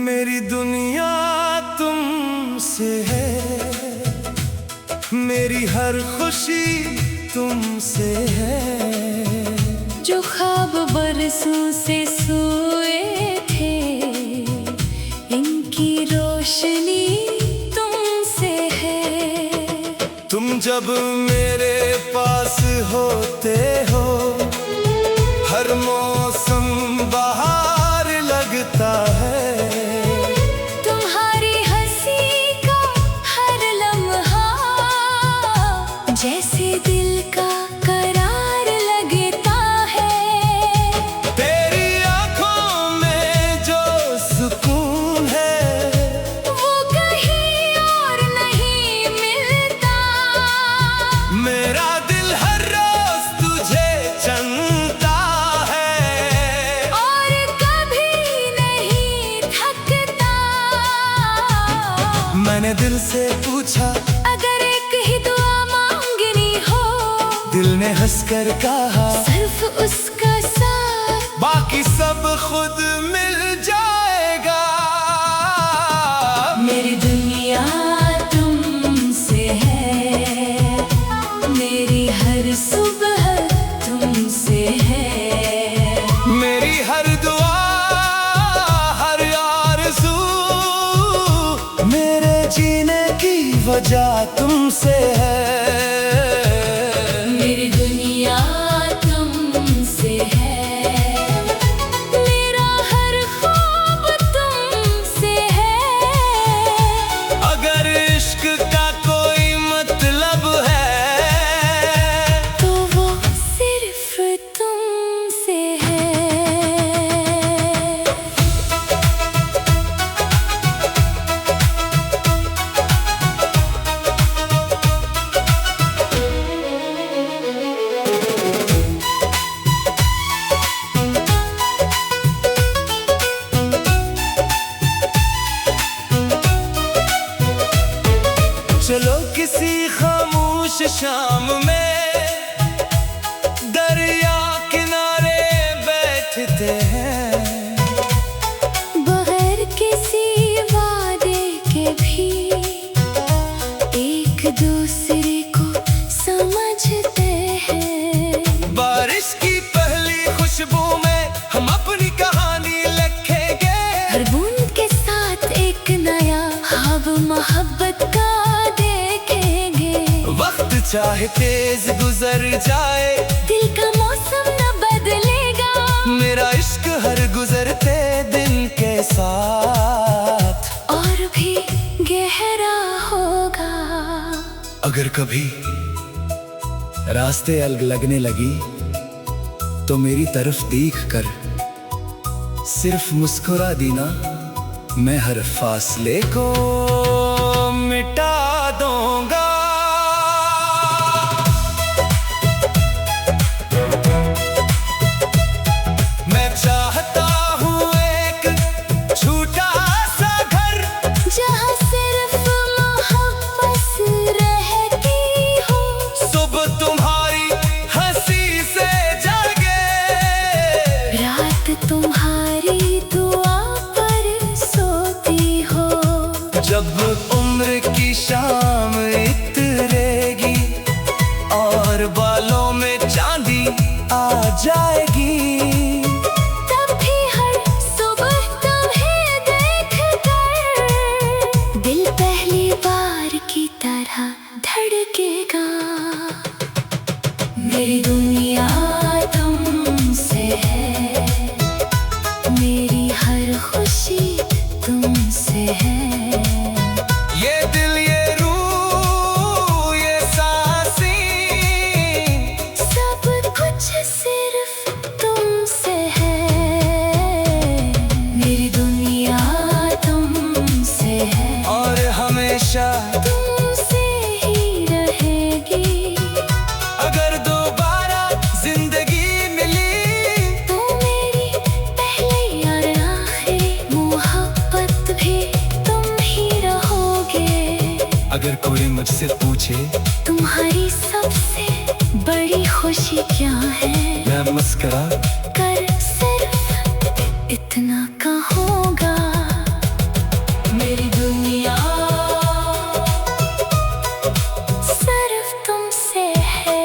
मेरी दुनिया तुमसे है, मेरी हर खुशी तुमसे है। जो ख्वाब बरसों से सोए थे, इनकी रोशनी तुमसे है। तुम जब मेरे पास होते हो, हर मौसम बहार लगता है। तुम्हारी हंसी का हर लम्हा जैसे दिल का करार लगता है। तेरी आंखों में जो सुकून है, वो कहीं और नहीं मिलता। मेरा दिल हर रोज तुझे चंता है और कभी नहीं थकता। मैंने दिल से पूछा, अगर एक ही दुआ मांगनी हो, दिल ने हंसकर कहा, सिर्फ उसका साथ। बाकी सब खुद मिल जाएगा। मेरी दुनिया तुमसे है, मेरी हर सुबह तुमसे है। मेरी हर दुआ, हर आरज़ू, मेरे जीने की वजह तुमसे है। मेरी दुनिया तुमसे है, मेरा हर ख्वाब तुमसे है। अगर इश्क का कोई मतलब है, तो वो सिर्फ तुमसे है। चलो किसी खामोश शाम में दरिया किनारे बैठते हैं। बगैर किसी वादे के भी एक दूसरे को समझते हैं। बारिश की पहली खुशबू में हम अपनी कहानी लिखेंगे। हर बूंद के साथ एक नया ख्वाब मोहब्बत का देखेंगे। वक्त चाहे तेज गुजर जाए, दिल का मौसम न बदलेगा। मेरा इश्क हर गुजरते दिन के साथ और भी गहरा होगा। अगर कभी रास्ते अलग लगने लगी, तो मेरी तरफ देख कर सिर्फ मुस्कुरा देना। मैं हर फासले को मिटा दूंगा। मैं चाहता हूँ एक छोटा सा घर, जहाँ सिर्फ मोहब्बत रहती हो। सुबह तुम्हारी हंसी से जागे, रात तुम्हारी दुआ पर सोती हो। जब उम्र की शाम इतरेगी और बालों में चांदी आ जाएगी, तब भी हर सुबह तुम्हें देखकर दिल पहली बार की तरह धड़केगा। मेरी दुनिया तुमसे है, पीछे। तुम्हारी सबसे बड़ी खुशी क्या है? मैं मस्करा कर सिर्फ इतना कहूँगा, मेरी दुनिया सिर्फ तुमसे है।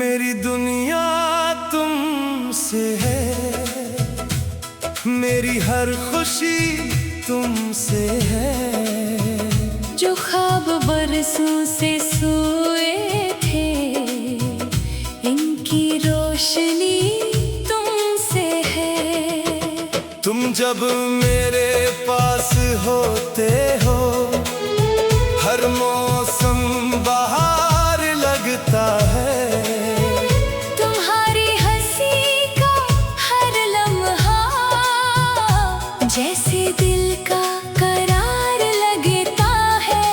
मेरी दुनिया तुमसे है, मेरी हर खुशी तुमसे है। जो ख्वाब बरसों से सोए थे, इनकी रोशनी तुमसे है। तुम जब मेरे पास होते हो, हर मौसम बाहर लगता है। तुम्हारी हंसी का हर लम्हा जैसे दिल का करार लगता है।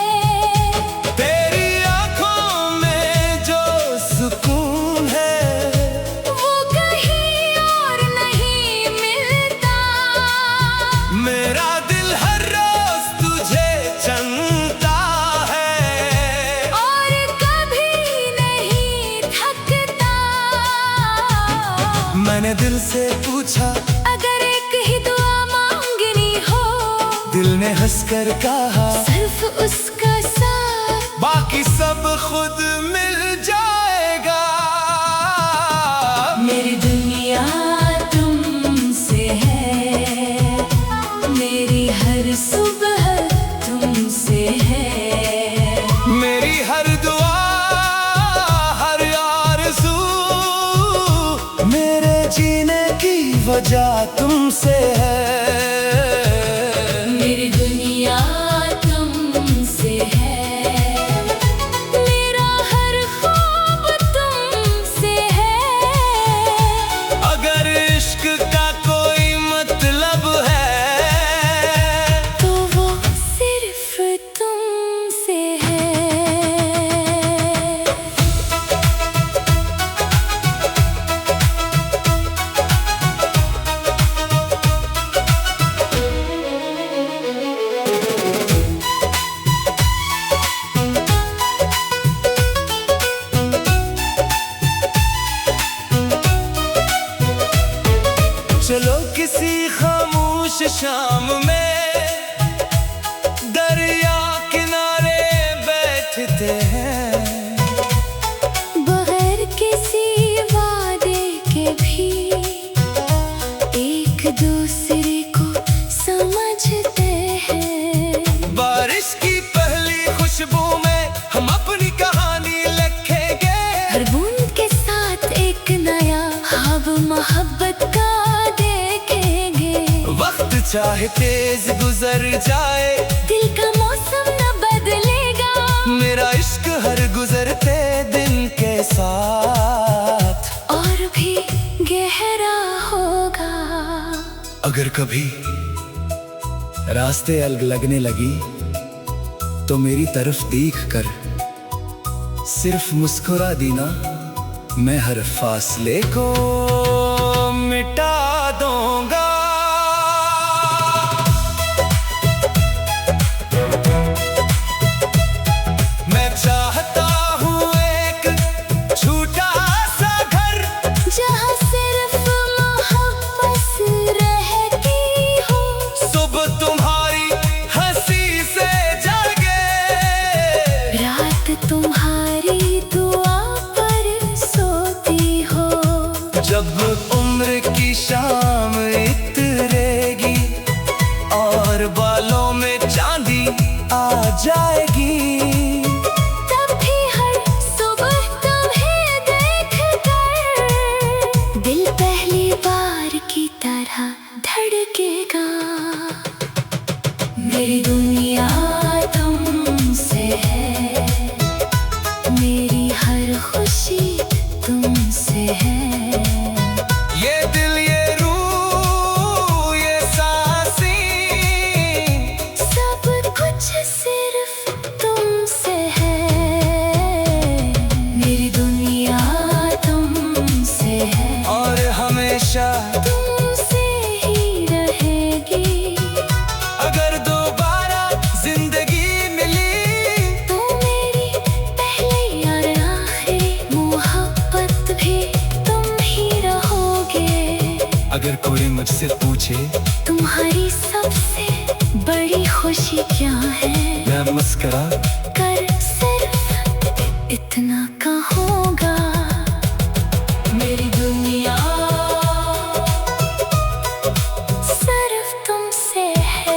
तेरी आंखों में जो सुकून है, वो कहीं और नहीं मिलता। मेरा दिल हर रोज तुझे चलता है और कभी नहीं थकता। मैंने दिल से पूछा, अगर एक ही दुआ मांगनी हो, दिल ने हंसकर कहा, सिर्फ उसका साथ। बाकी सब खुद मिल जाएगा। मेरी दुनिया तुमसे है, मेरी हर सुबह तुमसे है। मेरी हर दुआ, हर आरज़ू, मेरे जीने की वजह तुमसे है। मेरी दुनिया तुमसे है, मेरा हर ख्वाब तुमसे है। अगर इश्क का कोई मतलब है, तो वो सिर्फ तुमसे है। चलो किसी खामोश शाम में दरिया किनारे बैठते हैं। बगैर किसी वादे के भी एक दूसरे को समझते हैं। बारिश की पहली खुशबू में हम अपनी कहानी लिखेंगे। हर बूंद के साथ एक नया ख्वाब मोहब्बत का देखेंगे। वक्त चाहे तेज गुजर जाए, दिल का मौसम न बदलेगा। मेरा इश्क हर गुजरते दिन के साथ और भी गहरा होगा। अगर कभी रास्ते अलग लगने लगी, तो मेरी तरफ देख कर सिर्फ मुस्कुरा देना। मैं हर फासले को मिटा दूंगा। मैं चाहता हूँ एक छोटा सा घर, जहाँ सिर्फ मोहब्बत रहती हो। सुबह तुम्हारी हंसी से जागे, रात तुम्हारी दुआ पर सोती हो। जाएगी। तब भी हर सुबह तुम्हें देख कर दिल पहली बार की तरह धड़केगा। मेरी दुनिया तुमसे है, मेरी हर खुशी तुमसे है। ये दिल ये रूह ये सांसें सब कुछ सिर्फ तुमसे है। मेरी दुनिया तुमसे है और हमेशा तुमसे ही रहेगी। अगर दोबारा जिंदगी मिली तो मेरी पहली और आखिरी मोहब्बत भी तुम ही रहोगे। अगर कोई मुझसे पूछे तुम्हारी सबसे बड़ी खुशी क्या है, मैं मुस्कुरा कर सिर्फ इतना कहूँगा। मेरी दुनिया सिर्फ तुमसे है।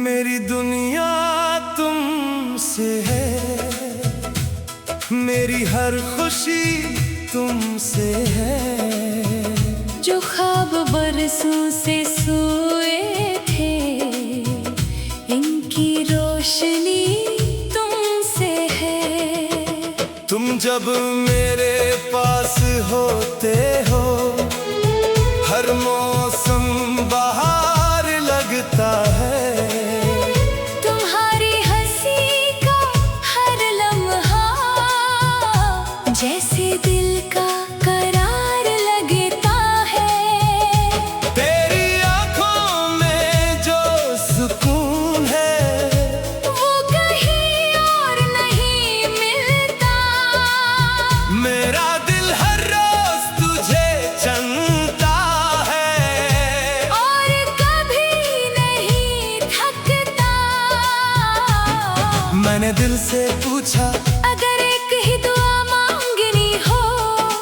मेरी दुनिया तुमसे है, मेरी हर खुशी तुमसे है। जो ख्वाब बरसों से सोए थे, इनकी रोशनी तुमसे है। तुम जब मेरे पास होते हो, हर मौसम बाहर लगता है। तुम्हारी हंसी का हर लम्हा जैसे दिल का करार लगता है। तेरी आंखों में जो सुकून है, वो कहीं और नहीं मिलता। मेरा दिल हर रोज तुझे चंता है और कभी नहीं थकता। मैंने दिल से पूछा अगर एक ही दुआ मांगनी हो,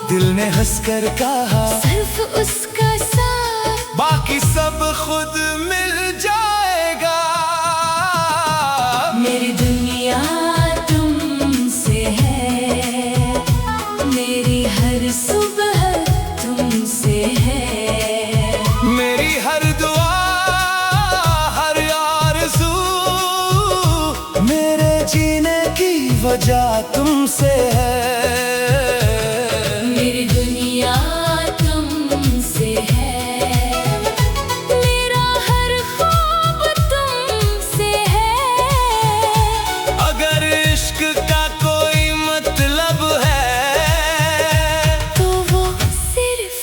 दिल ने हंसकर कहा सिर्फ उसका साथ। बाकी सब खुद मिल जाएगा। मेरी दुनिया तुमसे है, मेरी हर सुबह तुमसे है। मेरी हर दुआ हर आरज़ू, मेरे जीने की वजह तुमसे है। मेरी दुनिया तुमसे है, मेरा हर ख्वाब तुमसे है। अगर इश्क का कोई मतलब है, तो वो सिर्फ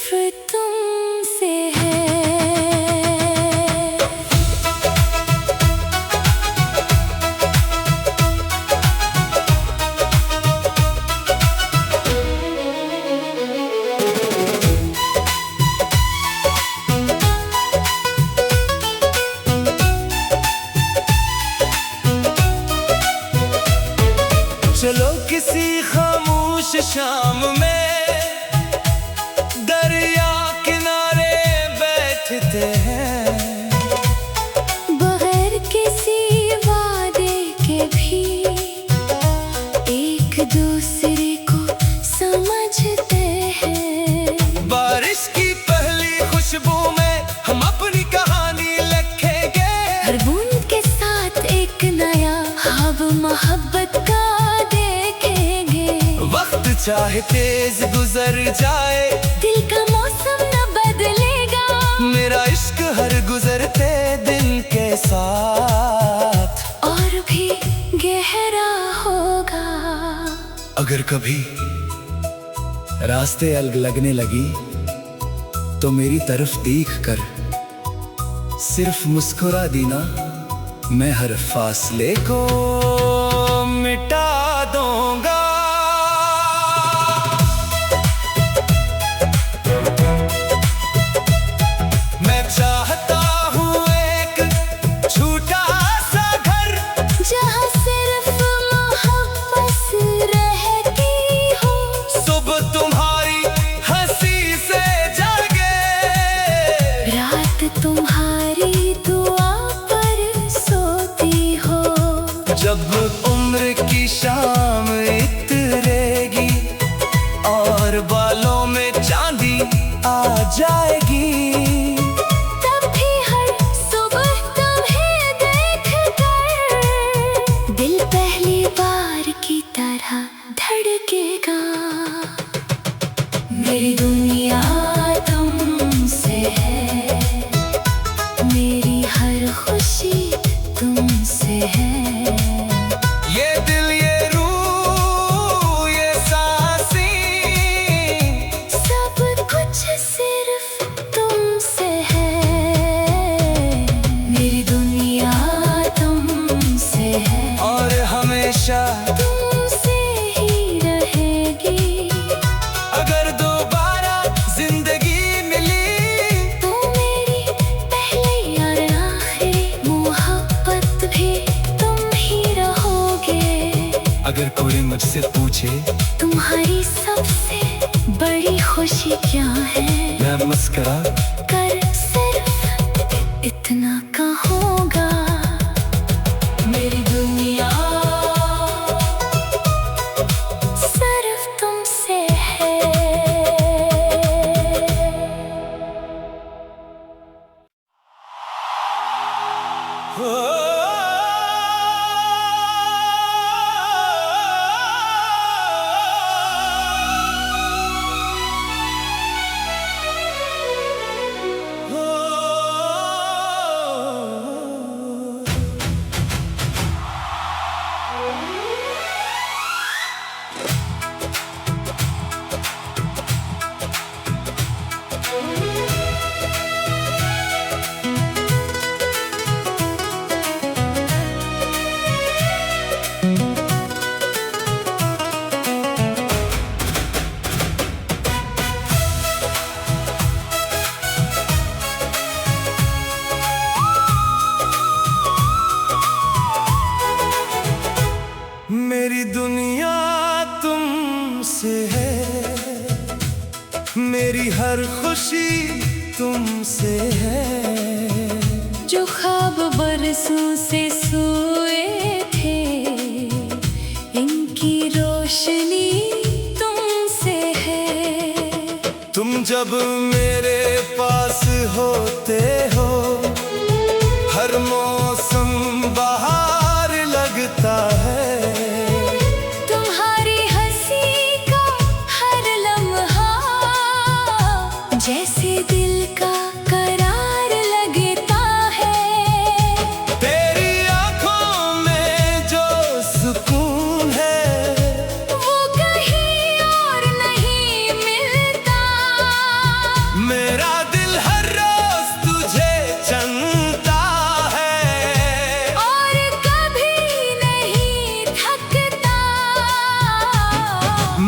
तुमसे है। चलो किसी खामोश शाम में दरिया किनारे बैठते हैं। बगैर किसी वादे के भी एक दूसरे को समझते हैं। बारिश की पहली खुशबू में हम अपनी कहानी लिखेंगे। हर बूंद के साथ एक नया ख्वाब मोहब्बत का देखेंगे। वक्त चाहे तेज गुजर जाए, दिल का मौसम न बदलेगा। मेरा इश्क हर गुजरते दिन के साथ और भी गहरा होगा। अगर कभी रास्ते अलग लगने लगी तो मेरी तरफ देख कर सिर्फ मुस्कुरा देना, मैं हर फासले को मिटा दूंगा। मैं चाहता हूँ एक छोटा सा घर, जहाँ सिर्फ मोहब्बत रहती हो। सुबह तुम्हारी हंसी से जागे, रात तुम्हारी दुआ पर सोती हो। जब उम्र की शाम इतरेगी और बालों में चांदी आ जाएगी, तब भी हर सुबह तुम्हें देखकर दिल पहली बार की तरह धड़केगा। मेरी दुनिया तुमसे है, मेरी हर खुशी तुमसे है। ये दिल ये रूह ये सांसें, सब कुछ सिर्फ तुमसे है। मेरी दुनिया तुमसे है और हमेशा तुमसे ही रहेगी। अगर दोबारा जिंदगी मिली तो मेरी पहली और आखिरी मोहब्बत भी तुम ही रहोगे। अगर कोई मुझसे पूछे तुम्हारी सबसे बड़ी खुशी क्या है, मैं मुस्कुरा कर सिर्फ इतना कहूँगा। मेरी दुनिया सिर्फ तुमसे है। मेरी दुनिया तुमसे है, मेरी हर खुशी तुमसे है। जो ख्वाब बरसों से सोए थे, इनकी रोशनी तुमसे है। तुम जब मेरे पास होते हो, हर मौसम बहार लगता है। तुम्हारी हंसी का हर लम्हा जैसे दिल का करार लगता है। तेरी आंखों में जो सुकून है, वो कहीं और नहीं मिलता। मेरा दिल हर रोज तुझे चंता है और कभी नहीं थकता।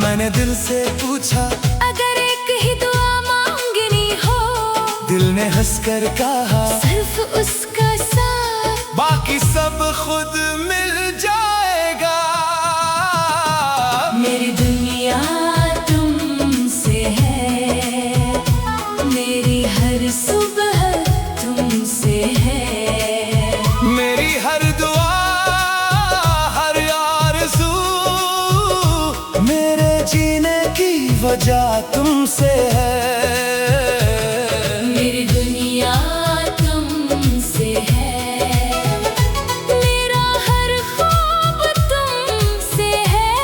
मैंने दिल से पूछा, अगर एक ही दुआ मांगनी हो, दिल ने हंसकर कहा, सिर्फ उसका साथ। बाकी सब खुद मिल जाएगा। मेरी दुनिया तुमसे है, मेरी हर सुबह तुमसे है। मेरी हर दुआ हर आरज़ू, मेरे जीने की वजह तुमसे है। मेरी दुनिया तुमसे है, मेरा हर ख्वाब तुमसे है।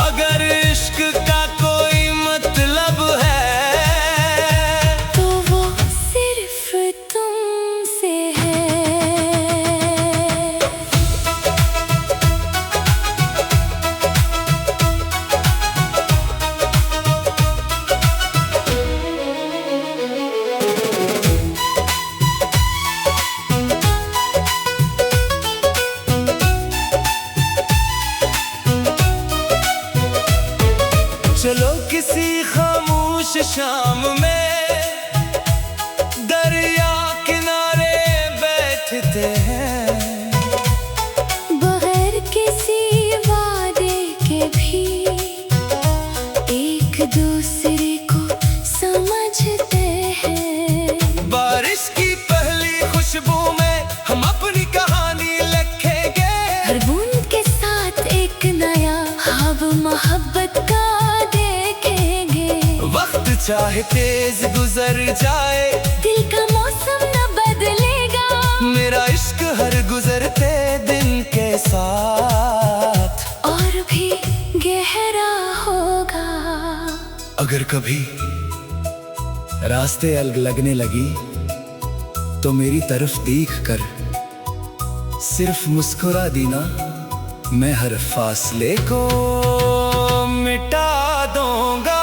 अगर किसी खामोश शाम में दरिया किनारे बैठते हैं, बगैर किसी वादे के भी एक दूसरे को समझते हैं। बारिश की पहली खुशबू में हम अपनी कहानी लिखेंगे, हर बूंद के साथ एक नया ख्वाब मोहब्बत का देखेंगे। वक्त चाहे तेज गुजर जाए, दिल का मौसम न बदलेगा, मेरा इश्क हर गुजरते दिन के साथ और भी गहरा होगा। अगर कभी रास्ते अलग लगने लगी तो मेरी तरफ देख कर सिर्फ मुस्कुरा देना, मैं हर फासले को मिटा दूंगा।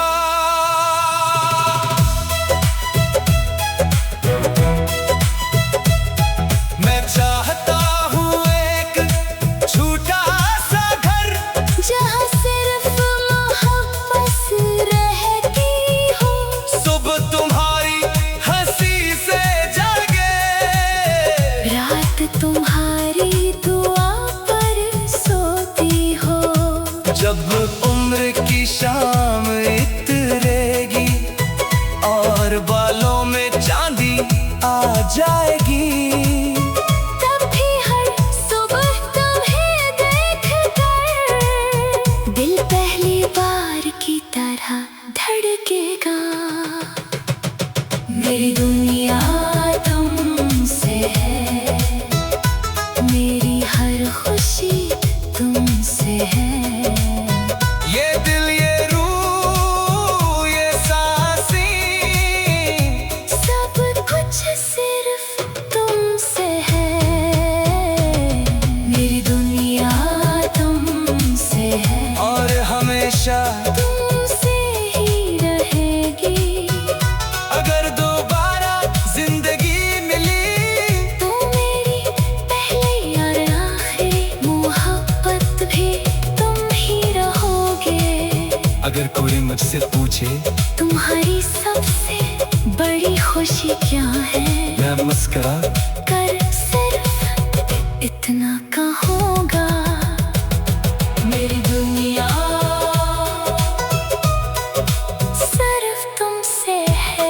मैं चाहता हूँ एक छोटा सा घर, जहाँ सिर्फ मोहब्बत रहती हो, सुबह तुम्हारी हंसी से जागे, रात तुम्हारी दुआ पर सोती हो। जब उम्र की शाम इतरेगी और बालों में चांदी आ जाएगी, तब भी हर सुबह तुम्हें देखकर दिल पहली बार की तरह धड़केगा। मेरी दुनिया तुमसे है, मेरी हर खुशी तुमसे है। ये दिल ये रूह ये सांसें, सब कुछ सिर्फ तुमसे है। मेरी दुनिया तुमसे है और हमेशा तुमसे ही रहेगी। अगर दोबारा जिंदगी मिली तो मेरी पहली और आखिरी मोहब्बत भी तुम ही रहोगे। अगर कोई मुझसे पूछे तुम्हारी सबसे बड़ी खुशी क्या है, मैं मुस्कुरा कर सिर्फ इतना कहूँगा। मेरी दुनिया सिर्फ तुमसे है।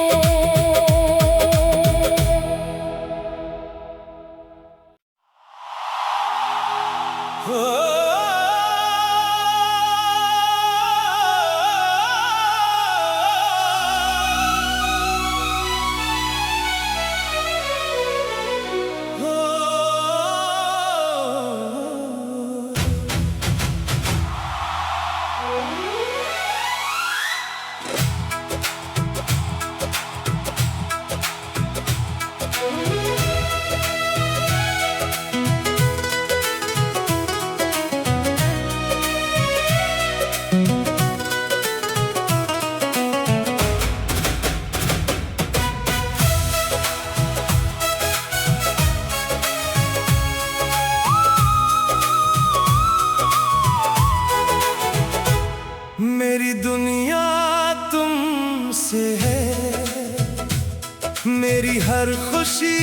मेरी दुनिया तुमसे है, मेरी हर खुशी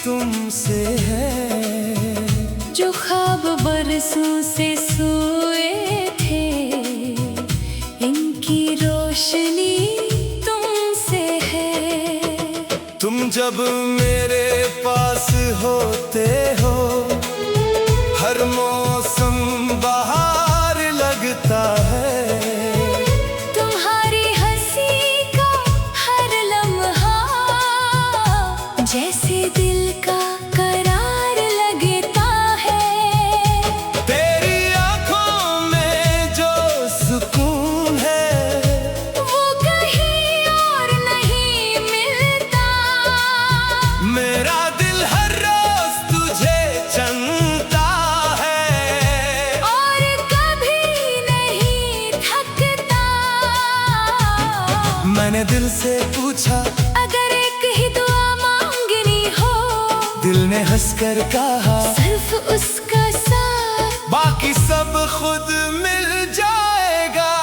तुमसे है। जो ख्वाब बरसों से सोए थे, इनकी रोशनी तुमसे है। तुम जब मेरे पास होते हो, हर मौसम बहार लगता है। तुम्हारी हंसी का हर लम्हा जैसे दिल का करार लगता है। तेरी आंखों में जो सुकून है, वो कहीं और नहीं मिलता। मेरा दिल हर रोज तुझे चंता है और कभी नहीं थकता। मैंने दिल से पूछा, अगर एक ही दुआ मांगनी हो, दिल ने हंसकर कहा, सिर्फ उसका साथ बाकी सब खुद मिल जाएगा।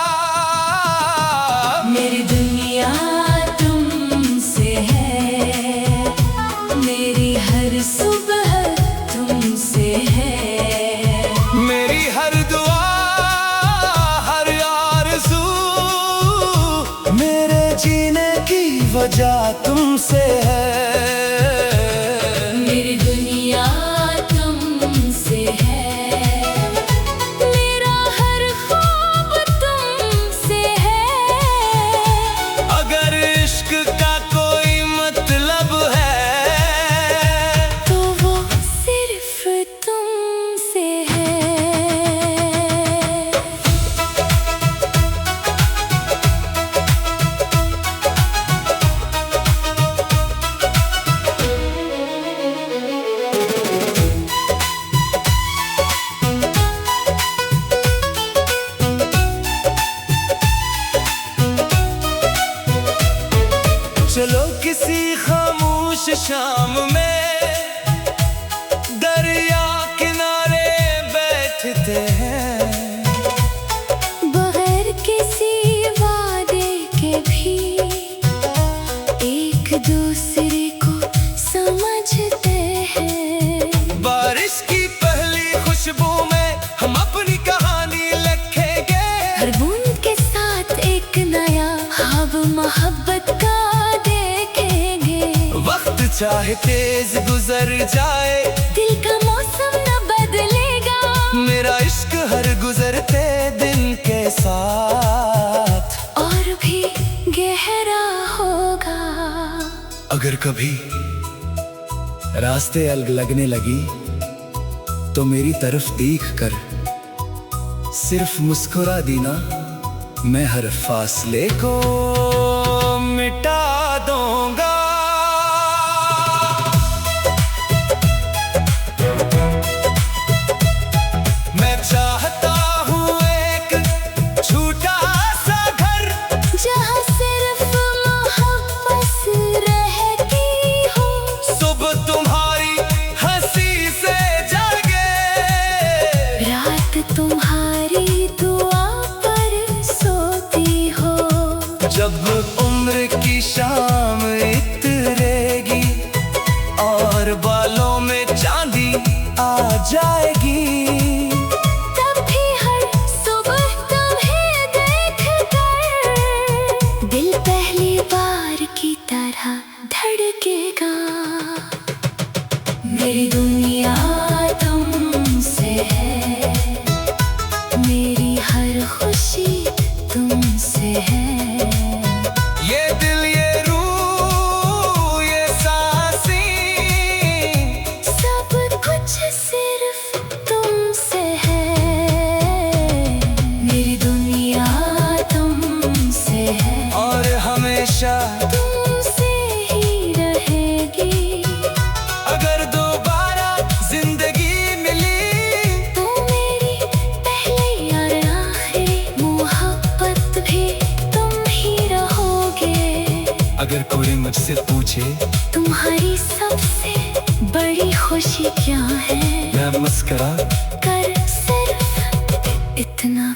वजह तुमसे है। मेरी दुनिया तुमसे है, मेरा हर ख्वाब तुमसे है। अगर इश्क का कोई मतलब है तो वो सिर्फ तुमसे है। चलो किसी खामोश शाम में दरिया किनारे बैठते हैं। बगैर किसी वादे के भी एक दूसरे को समझते हैं। बारिश की पहली खुशबू में हम अपनी कहानी लिखेंगे। हर बूंद के साथ एक नया ख्वाब मोहब्बत का देखेंगे। वक्त चाहे तेज गुजर जाए, दिल का मौसम न बदलेगा। मेरा इश्क हर गुजरते दिन के साथ और भी गहरा होगा। अगर कभी रास्ते अलग लगने लगी तो मेरी तरफ देख कर सिर्फ मुस्कुरा देना। मैं हर फासले को मिटा दूंगा। मैं चाहता हूँ एक छोटा सा घर, जहाँ सिर्फ मोहब्बत रहती हो। सुबह तुम्हारी हंसी से जागे, रात तुम्हारी दुआ पर सोती हो। जब उम्र की शाम इतरेगी और बालों में चांदी आ जाएगी, तब भी हर सुबह तुम्हें देखकर दिल पहली बार की तरह धड़केगा। मेरी दुनिया तुमसे है, मेरी हर खुशी तुमसे है। ये दिल ये रूह ये सांसें सब कुछ सिर्फ तुमसे है। मेरी दुनिया तुमसे है और हमेशा तुमसे ही रहेगी। अगर दोबारा जिंदगी मिली तो मेरी पहली और आखिरी मोहब्बत भी तुम ही रहोगे। अगर कोई मुझसे पूछे तुम्हारी सबसे बड़ी खुशी क्या है, मैं मुस्कुरा कर सिर्फ इतना